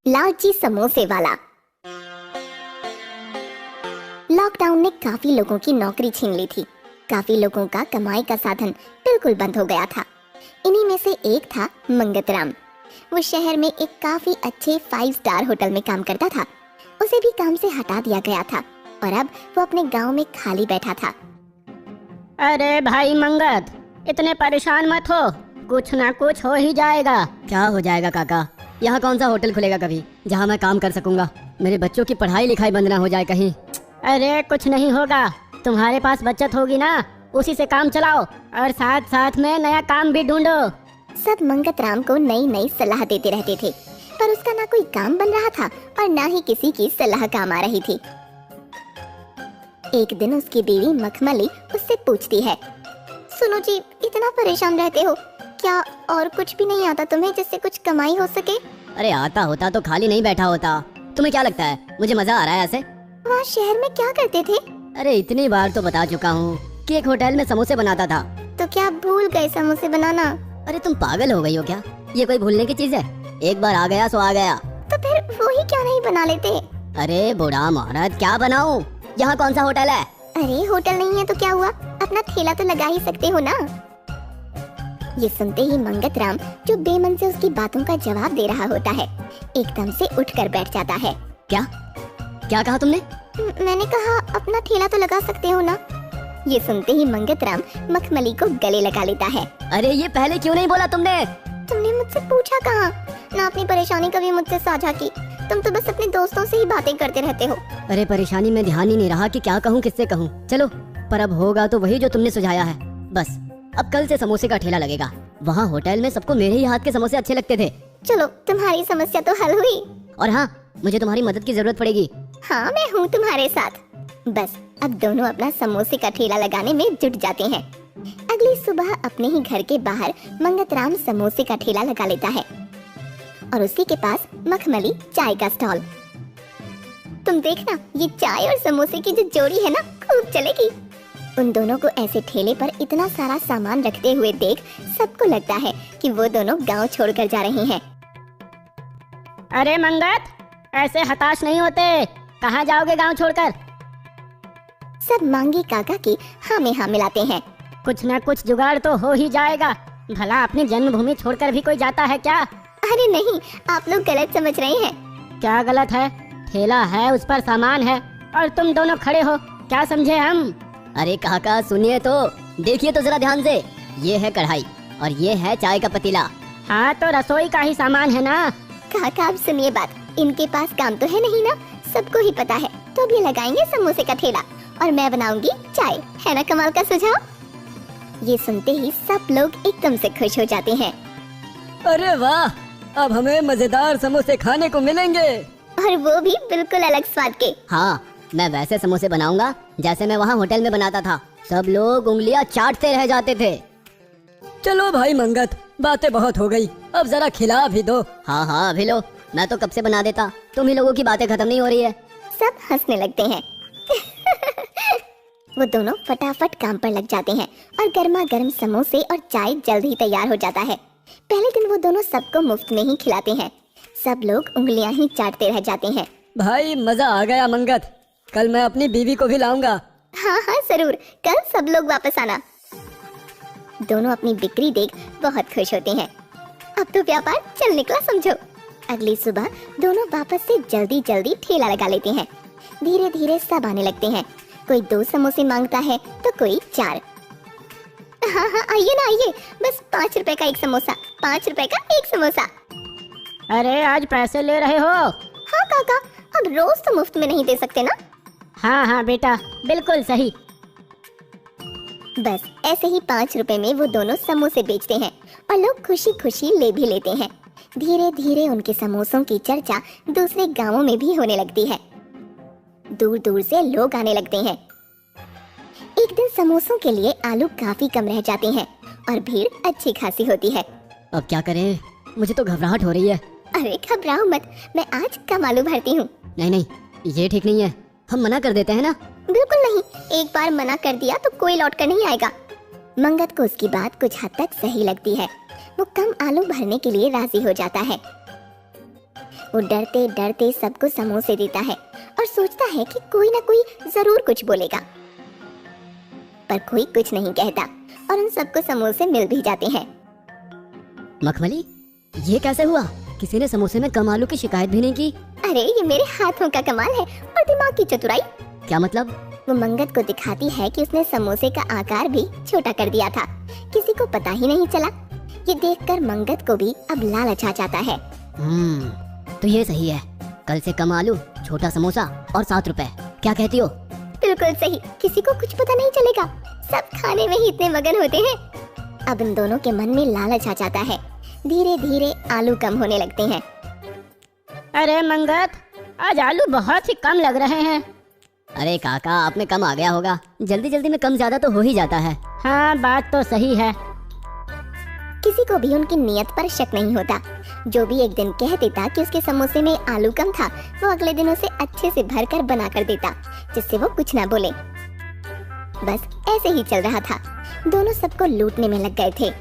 लालची समोसे वाला। लॉकडाउन ने काफी लोगों की नौकरी छीन ली थी। काफी लोगों का कमाई का साधन बिल्कुल बंद हो गया था। इन्हीं में से एक था मंगतराम। वो शहर में एक काफी अच्छे 5 स्टार होटल में काम करता था। उसे भी काम से हटा दिया गया था और अब वो अपने गांव में खाली बैठा था। अरे भाई मंगत, इतने परेशान मत हो, कुछ ना कुछ हो ही जाएगा। क्या हो जाएगा काका? यहाँ कौन सा होटल खुलेगा कभी जहाँ मैं काम कर सकूंगा? मेरे बच्चों की पढ़ाई लिखाई बंद ना हो जाए कहीं। अरे कुछ नहीं होगा, तुम्हारे पास बचत होगी ना, उसी से काम चलाओ और साथ साथ में नया काम भी ढूंढो। सब मंगतराम को नई नई सलाह देते रहते थे, पर उसका ना कोई काम बन रहा था और ना ही किसी की सलाह काम आ रही थी। एक दिन उसकी बीवी मखमली उससे पूछती है, सुनो जी, इतना परेशान रहते हो, क्या और कुछ भी नहीं आता तुम्हें जिससे कुछ कमाई हो सके? अरे आता होता तो खाली नहीं बैठा होता। तुम्हें क्या लगता है मुझे मजा आ रहा है ऐसे? वहाँ शहर में क्या करते थे? अरे इतनी बार तो बता चुका हूँ कि एक होटल में समोसे बनाता था। तो क्या भूल गए समोसे बनाना? अरे तुम पागल हो गई हो क्या? ये कोई भूलने की चीज है? एक बार आ गया सो आ गया। तो फिर वो ही क्यों नहीं बना लेते? अरे बूढ़ा महाराज, क्या बनाऊं? यहाँ कौन सा होटल है? अरे होटल नहीं है तो क्या हुआ, अपना ठेला तो लगा ही सकते हो ना। ये सुनते ही मंगतराम, जो बेमन से उसकी बातों का जवाब दे रहा होता है, एकदम से उठकर बैठ जाता है। क्या क्या कहा तुमने? मैंने कहा अपना ठेला तो लगा सकते हो ना। ये सुनते ही मंगतराम मखमली को गले लगा लेता है। अरे ये पहले क्यों नहीं बोला तुमने? तुमने मुझसे पूछा कहाँ, ना अपनी परेशानी कभी मुझसे साझा की। तुम तो बस अपने दोस्तों से ही बातें करते रहते हो। अरे परेशानी में ध्यान ही नहीं रहा कि क्या कहूँ किससे कहूँ। चलो, पर अब होगा तो वही जो तुमने सुझाया है। बस अब कल से समोसे का ठेला लगेगा। वहाँ होटल में सबको मेरे ही हाथ के समोसे अच्छे लगते थे। चलो, तुम्हारी समस्या तो हल हुई। और हाँ, मुझे तुम्हारी मदद की जरूरत पड़ेगी। हाँ, मैं हूँ तुम्हारे साथ। बस अब दोनों अपना समोसे का ठेला लगाने में जुट जाते हैं। अगली सुबह अपने ही घर के बाहर मंगतराम समोसे का ठेला लगा लेता है और उसी के पास मखमली चाय का स्टॉल। तुम देखना, ये चाय और समोसे की जो जोड़ी है ना, खूब चलेगी। उन दोनों को ऐसे ठेले पर इतना सारा सामान रखते हुए देख सबको लगता है कि वो दोनों गांव छोड़कर जा रहे हैं। अरे मंगत, ऐसे हताश नहीं होते, कहाँ जाओगे गांव छोड़कर? सब मांगी काका की हाँ में हाँ मिलाते हैं। कुछ ना कुछ जुगाड़ तो हो ही जाएगा। भला अपनी जन्मभूमि छोड़कर भी कोई जाता है क्या? अरे नहीं, आप लोग गलत समझ रहे हैं। क्या गलत है? ठेला है, उस पर सामान है और तुम दोनों खड़े हो, क्या समझे हम? अरे काका सुनिए तो, देखिए तो जरा ध्यान से। ये है कढ़ाई और ये है चाय का पतीला। हाँ तो रसोई का ही सामान है ना। काका आप सुनिए बात, इनके पास काम तो है नहीं ना, सबको ही पता है। तो अब ये लगाएंगे समोसे का ठेला और मैं बनाऊंगी चाय, है ना कमाल का सुझाव? ये सुनते ही सब लोग एकदम से खुश हो जाते हैं। अरे वाह, अब हमें मजेदार समोसे खाने को मिलेंगे, और वो भी बिल्कुल अलग स्वाद के। हाँ, मैं वैसे समोसे बनाऊंगा जैसे मैं वहाँ होटल में बनाता था। सब लोग उंगलियां चाटते रह जाते थे। चलो भाई मंगत, बातें बहुत हो गई, अब जरा खिला भी दो। हाँ हाँ अभी लो, मैं तो कब से बना देता, तुम ही लोगों की बातें खत्म नहीं हो रही है। सब हंसने लगते हैं। वो दोनों फटाफट काम पर लग जाते हैं और गर्मा गर्म समोसे और चाय जल्द ही तैयार हो जाता है। पहले दिन वो दोनों सबको मुफ्त में ही खिलाते हैं। सब लोग उंगलियां ही चाटते रह जाते हैं। भाई मजा आ गया मंगत, कल मैं अपनी बीवी को भी लाऊंगा। हाँ हाँ जरूर, कल सब लोग वापस आना। दोनों अपनी बिक्री देख बहुत खुश होते हैं। अब तो व्यापार चल निकला समझो। अगली सुबह दोनों वापस से जल्दी जल्दी ठेला लगा लेते हैं। धीरे धीरे सब आने लगते हैं। कोई 2 समोसे मांगता है तो कोई 4। हाँ हाँ आइए ना आइए, बस 5 रुपए का एक समोसा, 5 रुपए का एक समोसा। अरे आज पैसे ले रहे हो? हाँ काका, अब रोज तो मुफ्त में नहीं दे सकते ना। हाँ हाँ बेटा, बिल्कुल सही। बस ऐसे ही 5 रुपए में वो दोनों समोसे बेचते हैं और लोग खुशी खुशी ले भी लेते हैं। धीरे धीरे उनके समोसों की चर्चा दूसरे गांवों में भी होने लगती है। दूर दूर से लोग आने लगते हैं। एक दिन समोसों के लिए आलू काफी कम रह जाते हैं और भीड़ अच्छी खासी होती है। अब क्या करें, मुझे तो घबराहट हो रही है। अरे घबराओ मत, मैं आज कम आलू भरती हूँ। नहीं नहीं, ये ठीक नहीं है, हम मना कर देते हैं ना। बिल्कुल नहीं, एक बार मना कर दिया तो कोई लौट कर नहीं आएगा। मंगत को उसकी बात कुछ हद तक सही लगती है। वो कम आलू भरने के लिए राजी हो जाता है। वो डरते डरते सबको समोसे देता है और सोचता है कि कोई ना कोई जरूर कुछ बोलेगा, पर कोई कुछ नहीं कहता और उन सबको समोसे मिल भी जाते हैं। मखमली, ये कैसे हुआ? किसी ने समोसे में कम आलू की शिकायत भी नहीं की। अरे ये मेरे हाथों का कमाल है और दिमाग की चतुराई। क्या मतलब? वो मंगत को दिखाती है कि उसने समोसे का आकार भी छोटा कर दिया था, किसी को पता ही नहीं चला। ये देखकर मंगत को भी अब लालच आ जाता है। तो ये सही है, कल से कम आलू, छोटा समोसा और 7 रुपए। क्या कहती हो? बिल्कुल सही, किसी को कुछ पता नहीं चलेगा, सब खाने में ही इतने मगन होते हैं। अब इन दोनों के मन में लालच आ जाता है, धीरे धीरे आलू कम होने लगते हैं। अरे मंगत, आज आलू बहुत ही कम लग रहे हैं। अरे काका, आप में कम आ गया होगा, जल्दी जल्दी में कम ज्यादा तो हो ही जाता है। हाँ, बात तो सही है। किसी को भी उनकी नियत पर शक नहीं होता। जो भी एक दिन कह देता कि उसके समोसे में आलू कम था, वो अगले दिन उसे अच्छे से भरकर बना कर देता, जिससे वो कुछ ना बोले। बस ऐसे ही चल रहा था, दोनों सबको लूटने में लग गए थे।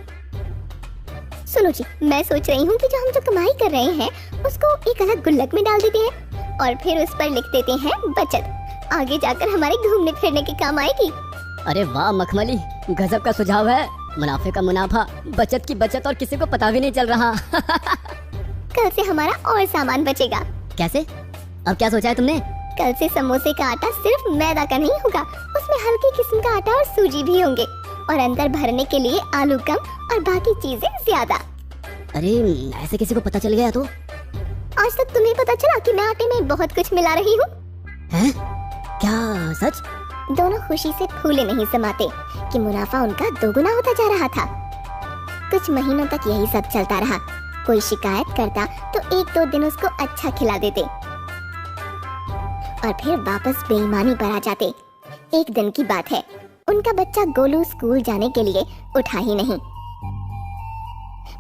सुनो जी, मैं सोच रही हूँ कि जो हम जो कमाई कर रहे हैं उसको एक अलग गुल्लक में डाल देते हैं और फिर उस पर लिख देते हैं बचत। आगे जाकर हमारे घूमने फिरने के काम आएगी। अरे वाह मखमली, गजब का सुझाव है। मुनाफे का मुनाफा, बचत की बचत और किसी को पता भी नहीं चल रहा। कल से हमारा और सामान बचेगा। कैसे? अब क्या सोचा है तुमने? कल से समोसे का आटा सिर्फ मैदा का नहीं होगा, उसमें हल्की किस्म का आटा और सूजी भी होंगे और अंदर भरने के लिए आलू कम और बाकी चीजें ज्यादा। अरे ऐसे किसी को पता चल गया तो? आज तक तुम्हें पता चला कि मैं आटे में बहुत कुछ मिला रही हूँ। हैं? क्या सच? दोनों खुशी से फूले नहीं समाते कि मुनाफा उनका दोगुना होता जा रहा था। कुछ महीनों तक यही सब चलता रहा। कोई शिकायत करता तो 1-2 दिन उसको अच्छा खिला देते और फिर वापस बेईमानी पर आ जाते। एक दिन की बात है, उनका बच्चा गोलू स्कूल जाने के लिए उठा ही नहीं।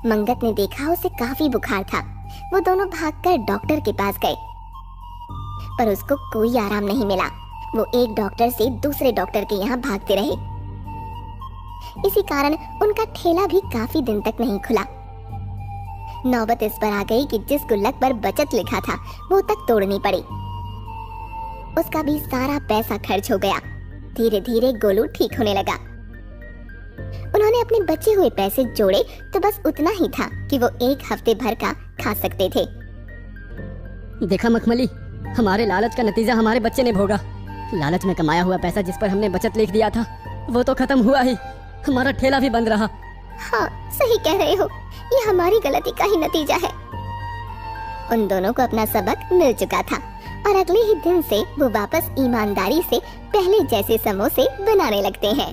मंगत ने देखा उसे काफी बुखार था। वो दोनों भागकर डॉक्टर के पास गए, पर उसको कोई आराम नहीं मिला। वो एक डॉक्टर से दूसरे डॉक्टर के यहाँ भागते रहे। इसी कारण उनका ठेला भी काफी दिन तक नहीं खुला। नौबत इस पर आ गई कि जिस गुल्लक पर बचत लिखा था वो तक तोड़नी पड़ी। उसका भी सारा पैसा खर्च हो गया। धीरे धीरे गोलू ठीक होने लगा। उन्होंने अपने बचे हुए पैसे जोड़े तो बस उतना ही था कि वो 1 हफ्ते भर का खा सकते थे। देखा मखमली, हमारे लालच का नतीजा हमारे बच्चे ने भोगा। लालच में कमाया हुआ पैसा जिस पर हमने बचत लिख दिया था वो तो खत्म हुआ ही, हमारा ठेला भी बंद रहा। हाँ, सही कह रहे हो, ये हमारी गलती का ही नतीजा है। उन दोनों को अपना सबक मिल चुका था और अगले ही दिन से वो वापस ईमानदारी से पहले जैसे समोसे बनाने लगते हैं।